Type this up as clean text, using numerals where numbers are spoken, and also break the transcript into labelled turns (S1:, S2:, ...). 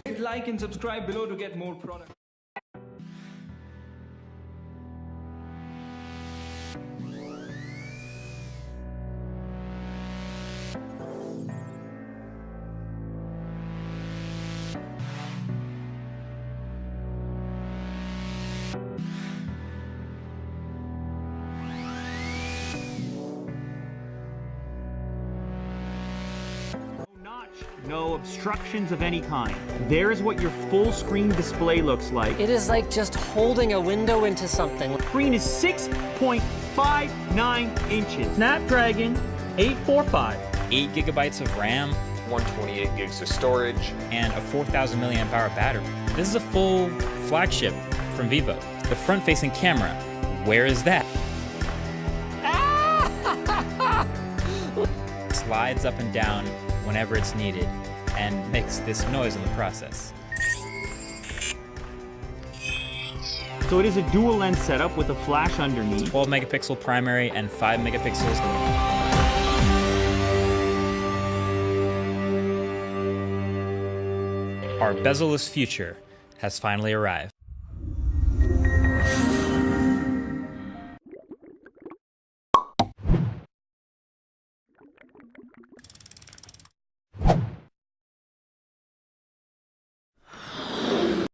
S1: Hit like and subscribe below to get more products.
S2: No obstructions of any kind. There's what your full screen display looks like.
S3: It is like just holding a window into something.
S2: The screen is 6.59 inches. Snapdragon 845.
S4: 8 gigabytes of RAM,
S5: 128 gigs of storage,
S4: and a 4,000 milliamp hour battery. This is a full flagship from Vivo. The front-facing camera, where is that? Slides up and down whenever it's needed and makes this noise in the process.
S2: So it is a dual lens setup with a flash underneath.
S4: 12 megapixel primary and 5 megapixels. Our bezel-less future has finally arrived.